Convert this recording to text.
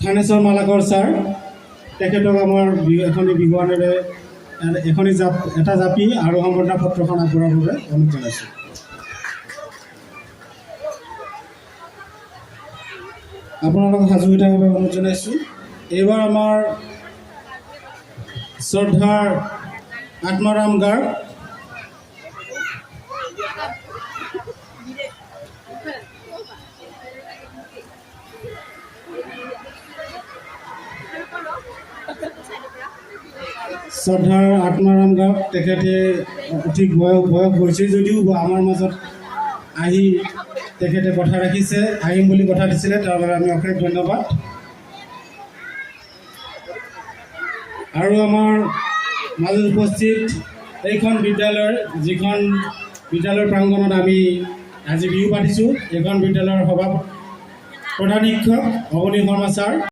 Thaneswar Malakar sir, তেখেতক আমাৰ এখনি বিহুৱানেৰে এটা জাপি আৰু সম্বৰ্ধনা পত্ৰখন আগবঢ়োৱাৰ বাবে অনুৰোধ জনাইছোঁ। আপোনালোকক সাজু হৈ থকাৰ বাবে অনুৰোধ জনাইছোঁ। এইবাৰ আমাৰ শ্ৰদ্ধাৰ আত্মাৰাম গাৰ্গ, তেখেতে অধিক বয়স হৈছে যদিও আমাৰ মাজত আহি তেখেতে কথা ৰাখিছে, আহিম বুলি কথা দিছিলে, তাৰ বাবে আমি অশেষ ধন্যবাদ। আৰু আমাৰ মাজত উপস্থিত এইখন বিদ্যালয়ৰ, যিখন বিদ্যালয়ৰ প্ৰাংগণত আমি আজি বিহু পাতিছোঁ, এইখন বিদ্যালয়ৰ প্ৰধান শিক্ষক অৱনী শৰ্মা ছাৰ।